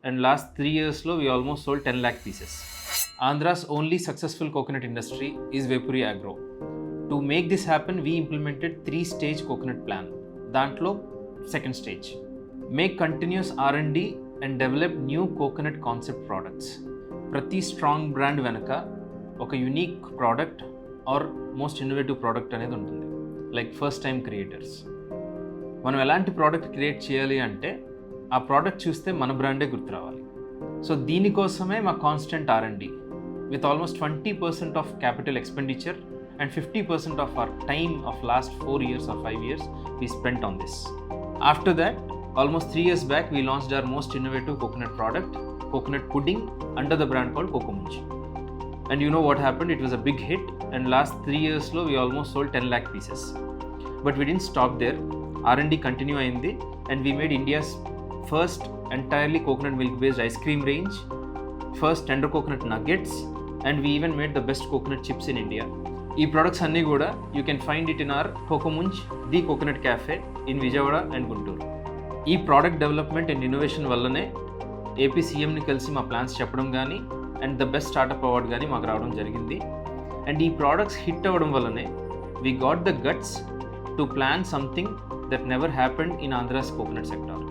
and last 3 years we almost sold 10 lakh pieces. Andhra's only successful coconut industry is Vepuri Agro. To make this happen, we implemented 3-stage coconut plan. Dantlo, second stage. Make continuous R&D and develop new coconut concept products. Prati strong brand venaka oka unique product or most innovative product అనేది ఉంటుంది. Like first time creators. మనం ఎలాంటి product create చేయాలి అంటే ఆ product చూస్తే మన బ్రాండే గుర్తు రావాలి. సో దీనికోసమే మా constant R&D with almost 20% of capital expenditure and 50% of our time of last 4 years or 5 years we spent on this. After that, almost 3 years back, we launched our most innovative coconut product, coconut pudding, under the brand called Cocomunch. And you know what happened? It was a big hit, and last 3 years we almost sold 10 lakh pieces. But we didn't stop there. R&D continue ayindi, and we made India's first entirely coconut milk based ice cream range, first tender coconut nuggets, and we even made the best coconut chips in India. ఈ products అన్నీ కూడా you can find it in our Cocomunch the coconut cafe in Vijayawada and Guntur. ఈ product development and innovation వల్లనే AP సీఎంని కలిసి మా plans చెప్పడం కానీ and the best startup award కానీ మాకు రావడం జరిగింది. అండ్ ఈ ప్రోడక్ట్స్ హిట్ అవ్వడం వల్లనే we got the guts to plan something that never happened in Andhra's coconut sector.